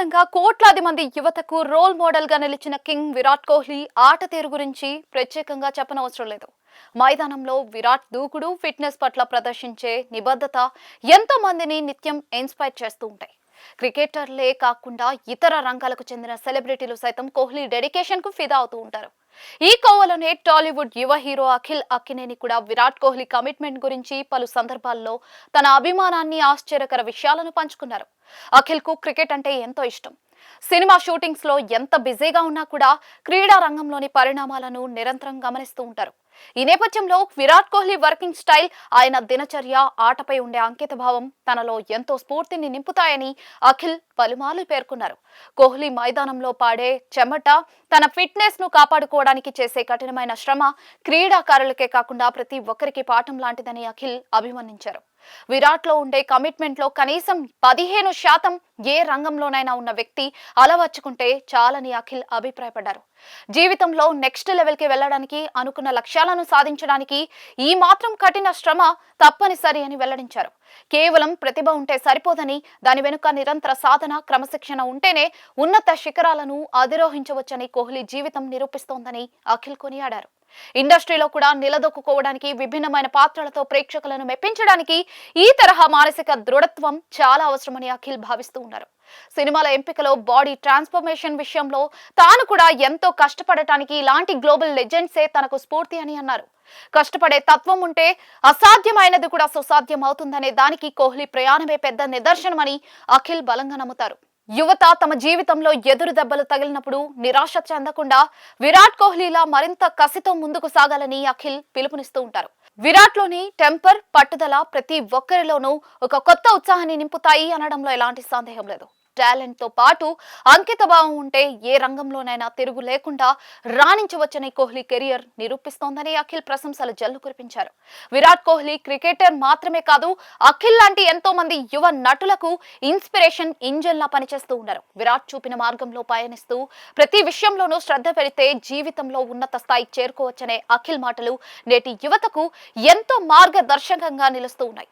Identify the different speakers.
Speaker 1: దేశవ్యాప్తంగా కోట్లాది మంది యువతకు రోల్ మోడల్ గా నిలిచిన కింగ్ విరాట్ కోహ్లీ ఆట తీరు గురించి ప్రత్యేకంగా చెప్పనవసరం లేదు. మైదానంలో విరాట్ దూకుడు, ఫిట్నెస్ పట్ల ప్రదర్శించే నిబద్ధత ఎంతో మందిని నిత్యం ఇన్స్పైర్ చేస్తూ ఉంటాయి. క్రికెటర్లే కాకుండా ఇతర రంగాలకు చెందిన సెలబ్రిటీలు సైతం కోహ్లీ డెడికేషన్ కు ఫిదా అవుతూ ఉంటారు. ఈ కోవలోనే టాలీవుడ్ యువ హీరో అఖిల్ అక్కినేని కూడా విరాట్ కోహ్లీ కమిట్మెంట్ గురించి పలు సందర్భాల్లో తన అభిమానాన్ని, ఆశ్చర్యకర విషయాలను పంచుకున్నారు. అఖిల్ కు క్రికెట్ అంటే ఎంతో ఇష్టం. సినిమా షూటింగ్స్ లో ఎంత బిజీగా ఉన్నా కూడా క్రీడా రంగంలోని పరిణామాలను నిరంతరం గమనిస్తూ ఉంటారు. ఈ నేపథ్యంలో విరాట్ కోహ్లీ వర్కింగ్ స్టైల్, ఆయన దినచర్య, ఆటపై ఉండే అంకిత భావం తనలో ఎంతో స్ఫూర్తిని నింపుతాయని అఖిల్ పలుమార్లు పేర్కొన్నారు. కోహ్లీ మైదానంలో పాడే చెమట, తన ఫిట్నెస్ ను కాపాడుకోవడానికి చేసే కఠినమైన శ్రమ క్రీడాకారులకే కాకుండా ప్రతి ఒక్కరికి పాఠం లాంటిదని అఖిల్ అభివర్ణించారు. విరాట్ లో ఉండే కమిట్మెంట్ లో కనీసం 15% ఏ రంగంలోనైనా ఉన్న వ్యక్తి అలవర్చుకుంటే చాలని అఖిల్ అభిప్రాయపడ్డారు. జీవితంలో నెక్స్ట్ లెవెల్ కి వెళ్లడానికి, అనుకున్న లక్ష్యాలను సాధించడానికి ఈ మాత్రం కఠిన శ్రమ తప్పనిసరి అని వెల్లడించారు. కేవలం ప్రతిభ ఉంటే సరిపోదని, దాని వెనుక నిరంతర సాధన, క్రమశిక్షణ ఉంటేనే ఉన్నత శిఖరాలను అధిరోహించవచ్చని కోహ్లీ జీవితం నిరూపిస్తోందని అఖిల్ కొనియాడారు. ఇండస్ట్రీలో కూడా నిలదొక్కుకోవడానికి, విభిన్నమైన పాత్రలతో ప్రేక్షకులను మెప్పించడానికి ఈ తరహా మానసిక దృఢత్వం చాలా అవసరమని అఖిల్ భావిస్తూ ఉన్నారు. సినిమాల ఎంపికలో, బాడీ ట్రాన్స్ఫర్మేషన్ విషయంలో తాను కూడా ఎంతో కష్టపడటానికి ఇలాంటి గ్లోబల్ లెజెండ్సే తనకు స్ఫూర్తి అని అన్నారు. కష్టపడే తత్వం ఉంటే అసాధ్యమైనది కూడా సుసాధ్యం అవుతుందనే దానికి కోహ్లీ ప్రయాణమే పెద్ద నిదర్శనమని అఖిల్ బలంగా నమ్ముతారు. యువత తమ జీవితంలో ఎదురు దెబ్బలు తగిలినప్పుడు నిరాశ చెందకుండా విరాట్ కోహ్లీలా మరింత కసితో ముందుకు సాగాలని అఖిల్ పిలుపునిస్తూ ఉంటారు. విరాట్ లోని టెంపర్, పట్టుదల ప్రతి ఒక్కరిలోనూ ఒక కొత్త ఉత్సాహాన్ని నింపుతాయి అనడంలో ఎలాంటి సందేహం లేదు. టాలెంట్ తో పాటు అంకిత భావం ఉంటే ఏ రంగంలోనైనా తిరుగు లేకుండా రాణించవచ్చని కోహ్లీ కెరియర్ నిరూపిస్తోందని అఖిల్ ప్రశంసలు జల్లు కురిపించారు. విరాట్ కోహ్లీ క్రికెటర్ మాత్రమే కాదు, అఖిల్ లాంటి ఎంతో మంది యువ నటులకు ఇన్స్పిరేషన్ ఇంజన్ లా పనిచేస్తూ ఉన్నారు. విరాట్ చూపిన మార్గంలో పయనిస్తూ ప్రతి విషయంలోనూ శ్రద్ధ పెడితే జీవితంలో ఉన్నత స్థాయికి చేరుకోవచ్చనే అఖిల్ మాటలు నేటి యువతకు ఎంతో మార్గదర్శకంగా నిలుస్తూ ఉన్నాయి.